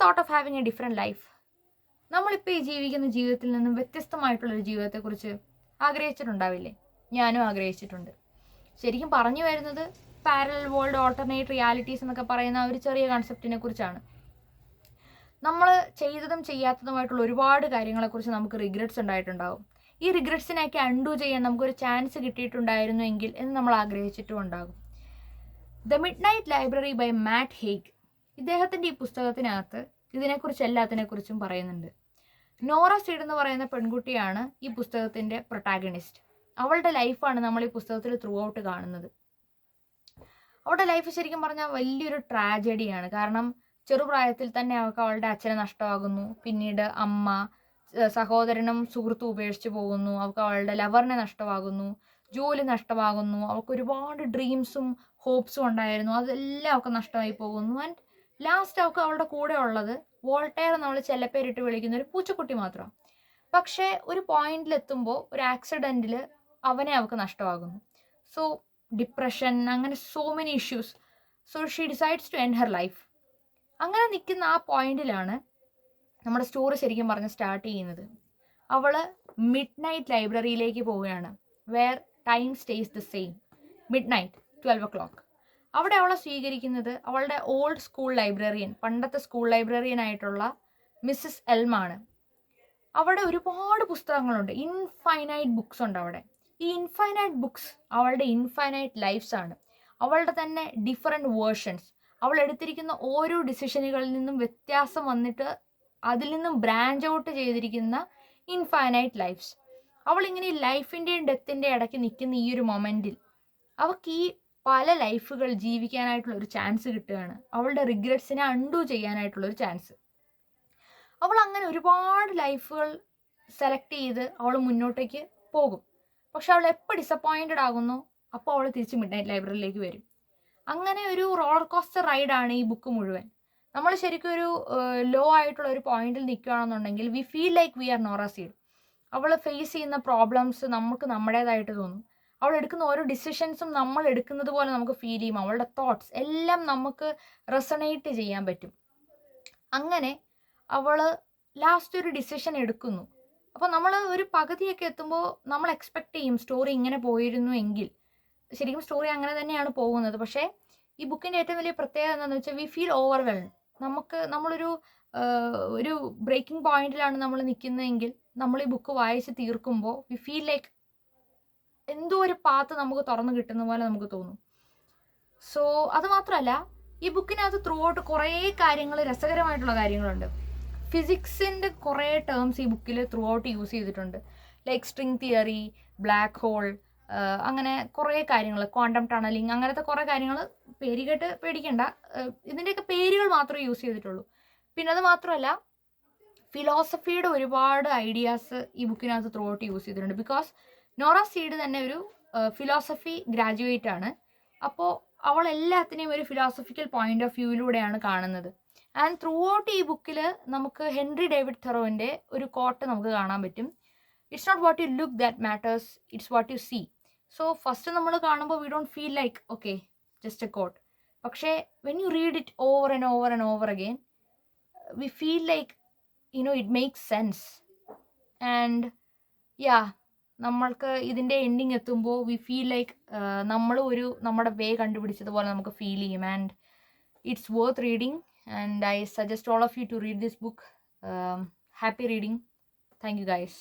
Thought of having A different life? നമ്മളിപ്പോൾ ഈ ജീവിക്കുന്ന ജീവിതത്തിൽ നിന്നും വ്യത്യസ്തമായിട്ടുള്ളൊരു ജീവിതത്തെക്കുറിച്ച് ആഗ്രഹിച്ചിട്ടുണ്ടാവില്ലേ? ഞാനും ആഗ്രഹിച്ചിട്ടുണ്ട്. ശരിക്കും പറഞ്ഞു വരുന്നത് പാരലൽ വേൾഡ്, ഓൾട്ടർനേറ്റ് റിയാലിറ്റീസ് എന്നൊക്കെ പറയുന്ന ഒരു ചെറിയ കൺസെപ്റ്റിനെ കുറിച്ചാണ്. നമ്മൾ ചെയ്തതും ചെയ്യാത്തതുമായിട്ടുള്ള ഒരുപാട് കാര്യങ്ങളെക്കുറിച്ച് നമുക്ക് റിഗ്രറ്റ്സ് ഉണ്ടായിട്ടുണ്ടാവും. ഈ റിഗ്രറ്റ്സിനെയൊക്കെ അൺഡു ചെയ്യാൻ നമുക്കൊരു ചാൻസ് കിട്ടിയിട്ടുണ്ടായിരുന്നുവെങ്കിൽ എന്ന് നമ്മൾ ആഗ്രഹിച്ചിട്ടും ഉണ്ടാകും. The midnight library by Matt Haig, ഇദ്ദേഹത്തിൻ്റെ ഈ പുസ്തകത്തിനകത്ത് ഇതിനെക്കുറിച്ച് എല്ലാത്തിനെക്കുറിച്ചും പറയുന്നുണ്ട്. നോറ സീഡ് എന്ന് പറയുന്ന പെൺകുട്ടിയാണ് ഈ പുസ്തകത്തിൻ്റെ പ്രൊട്ടാഗണിസ്റ്റ്. അവളുടെ ലൈഫാണ് നമ്മൾ ഈ പുസ്തകത്തിൽ ത്രൂ ഔട്ട് കാണുന്നത്. അവളുടെ ലൈഫ് ശരിക്കും പറഞ്ഞാൽ വലിയൊരു ട്രാജഡിയാണ്. കാരണം ചെറുപ്രായത്തിൽ തന്നെ അവൾക്ക് അവളുടെ അച്ഛനെ നഷ്ടമാകുന്നു, പിന്നീട് അമ്മ, സഹോദരനും സുഹൃത്തും ഉപേക്ഷിച്ച് പോകുന്നു, അവൾക്ക് അവളുടെ ലവറിനെ നഷ്ടമാകുന്നു, ജോലി നഷ്ടമാകുന്നു, അവൾക്ക് ഒരുപാട് ഡ്രീംസും ഹോപ്സും ഉണ്ടായിരുന്നു, അതെല്ലാം അവൾക്ക് നഷ്ടമായി പോകുന്നു. ആൻഡ് ലാസ്റ്റ് അവൾക്ക് അവളുടെ കൂടെ ഉള്ളത് വോൾട്ടയർ നമ്മൾ ചെല്ലപ്പേരിട്ട് വിളിക്കുന്ന ഒരു പൂച്ചക്കുട്ടി മാത്രമാണ്. പക്ഷേ ഒരു പോയിന്റിലെത്തുമ്പോൾ ഒരു ആക്സിഡൻറ്റിൽ അവനെ അവൾക്ക് നഷ്ടമാകുന്നു. സോ ഡിപ്രഷൻ, അങ്ങനെ so many issues. So she decides to end her life. അങ്ങനെ നിൽക്കുന്ന ആ പോയിന്റിലാണ് നമ്മുടെ സ്റ്റോറി ശരിക്കും പറഞ്ഞ് സ്റ്റാർട്ട് ചെയ്യുന്നത്. അവൾ മിഡ് നൈറ്റ് ലൈബ്രറിയിലേക്ക് പോവുകയാണ്. Where time stays the same, midnight 12 o'clock. അവിടെ അവളെ സ്വീകരിക്കുന്നത് അവളുടെ ഓൾഡ് സ്കൂൾ ലൈബ്രറിയൻ, പണ്ടത്തെ സ്കൂൾ ലൈബ്രറിയൻ ആയിട്ടുള്ള മിസ്സസ് എൽമാണ്. അവിടെ ഒരുപാട് പുസ്തകങ്ങളുണ്ട്, ഇൻഫൈനൈറ്റ് ബുക്സ് ഉണ്ട് അവിടെ. ഈ ഇൻഫൈനൈറ്റ് ബുക്സ് അവളുടെ ഇൻഫൈനൈറ്റ് ലൈഫ്സ് ആണ്, അവളുടെ തന്നെ ഡിഫറെൻറ്റ് വേർഷൻസ്. അവൾ എടുത്തിരിക്കുന്ന ഓരോ ഡിസിഷനുകളിൽ നിന്നും വ്യത്യാസം വന്നിട്ട് അതിൽ നിന്നും ബ്രാഞ്ച് ഔട്ട് ചെയ്തിരിക്കുന്ന ഇൻഫൈനൈറ്റ് ലൈഫ്സ്. അവളിങ്ങനെ ഈ ലൈഫിൻ്റെയും ഡെത്തിൻ്റെ ഇടയ്ക്ക് നിൽക്കുന്ന ഈ ഒരു മൊമെൻറ്റിൽ അവൾക്ക് ഈ പല ലൈഫുകൾ ജീവിക്കാനായിട്ടുള്ള ഒരു ചാൻസ് കിട്ടുകയാണ്, അവളുടെ റിഗ്രറ്റ്സിനെ അൺഡു ചെയ്യാനായിട്ടുള്ളൊരു ചാൻസ്. അവൾ അങ്ങനെ ഒരുപാട് ലൈഫുകൾ സെലക്ട് ചെയ്ത് അവൾ മുന്നോട്ടേക്ക് പോകും. പക്ഷെ അവൾ എപ്പോൾ ഡിസപ്പോയിൻറ്റഡ് ആകുന്നു അപ്പോൾ അവൾ തിരിച്ച് മിഡ് നൈറ്റ് ലൈബ്രറിയിലേക്ക് വരും. അങ്ങനെ ഒരു റോളർ കോസ്റ്റർ റൈഡാണ് ഈ ബുക്ക് മുഴുവൻ. നമ്മൾ ശരിക്കും ഒരു ലോ ആയിട്ടുള്ള ഒരു പോയിന്റിൽ നിൽക്കുകയാണെന്നുണ്ടെങ്കിൽ we feel like we are നോറ സീഡ്. അവൾ ഫേസ് ചെയ്യുന്ന പ്രോബ്ലംസ് നമുക്ക് നമ്മുടേതായിട്ട് തോന്നും. അവൾ എടുക്കുന്ന ഓരോ ഡിസിഷൻസും നമ്മൾ എടുക്കുന്നത് പോലെ നമുക്ക് ഫീൽ ചെയ്യും. അവളുടെ തോട്ട്സ് എല്ലാം നമുക്ക് റെസണേറ്റ് ചെയ്യാൻ പറ്റും. അങ്ങനെ അവൾ ലാസ്റ്റ് ഒരു ഡിസിഷൻ എടുക്കുന്നു. അപ്പോൾ നമ്മൾ ഒരു പകുതിയൊക്കെ എത്തുമ്പോൾ നമ്മൾ എക്സ്പെക്റ്റ് ചെയ്യും സ്റ്റോറി ഇങ്ങനെ പോയിരുന്നു എങ്കിൽ. ശരിക്കും സ്റ്റോറി അങ്ങനെ തന്നെയാണ് പോകുന്നത്. പക്ഷേ ഈ ബുക്കിൻ്റെ ഏറ്റവും വലിയ പ്രത്യേകത എന്താണെന്ന് വെച്ചാൽ വി ഫീൽ ഓവർവെൽഡ്. നമ്മളൊരു ഒരു ബ്രേക്കിംഗ് പോയിന്റിലാണ് നമ്മൾ നിൽക്കുന്നതെങ്കിൽ നമ്മൾ ഈ ബുക്ക് വായിച്ച് തീർക്കുമ്പോൾ വി ഫീൽ ലൈക്ക് എന്തോ ഒരു പാത്ത് നമുക്ക് തുറന്നു കിട്ടുന്ന പോലെ നമുക്ക് തോന്നും. സോ അത് മാത്രമല്ല, ഈ ബുക്കിനകത്ത് ത്രൂ ഔട്ട് കുറേ കാര്യങ്ങൾ, രസകരമായിട്ടുള്ള കാര്യങ്ങളുണ്ട്. ഫിസിക്സിൻ്റെ കുറേ ടേംസ് ഈ ബുക്കിൽ ത്രൂ ഔട്ട് യൂസ് ചെയ്തിട്ടുണ്ട്. Like string theory, black hole, അങ്ങനെ കുറേ കാര്യങ്ങൾ, ക്വാണ്ടം ടണലിങ്, അങ്ങനത്തെ കുറേ കാര്യങ്ങൾ. പേര് കേട്ട് പേടിക്കണ്ട, ഇതിൻ്റെയൊക്കെ പേരുകൾ മാത്രമേ യൂസ് ചെയ്തിട്ടുള്ളൂ. പിന്നെ അത് മാത്രമല്ല, ഫിലോസഫിയുടെ ഒരുപാട് ഐഡിയാസ് ഈ ബുക്കിനകത്ത് ത്രൂ ഔട്ട് യൂസ് ചെയ്തിട്ടുണ്ട്. ബിക്കോസ് നോറ സീഡ് തന്നെ ഒരു ഫിലോസഫി ഗ്രാജുവേറ്റ് ആണ്. അപ്പോൾ അവൾ എല്ലാത്തിനെയും ഒരു ഫിലോസഫിക്കൽ പോയിന്റ് ഓഫ് വ്യൂവിലൂടെയാണ് കാണുന്നത്. ആൻഡ് ത്രൂ ഔട്ട് ഈ ബുക്കിൽ നമുക്ക് ഹെൻറി ഡേവിഡ് thoreauവിൻ്റെ ഒരു കോട്ട് നമുക്ക് കാണാൻ പറ്റും. It's not what you look that matters, it's what you see. So first നമ്മൾ കാണുമ്പോൾ we don't feel like okay just a quote. പക്ഷേ when you read it over and over and over again we feel like it makes sense. And yeah, നമ്മൾക്ക് ഇതിൻ്റെ ending എത്തുമ്പോൾ V feel like നമ്മുടെ വേ കണ്ടുപിടിച്ചതുപോലെ നമുക്ക് feel ചെയ്യും. And it's worth reading, and I suggest all of you to read this book. Happy reading. Thank you guys.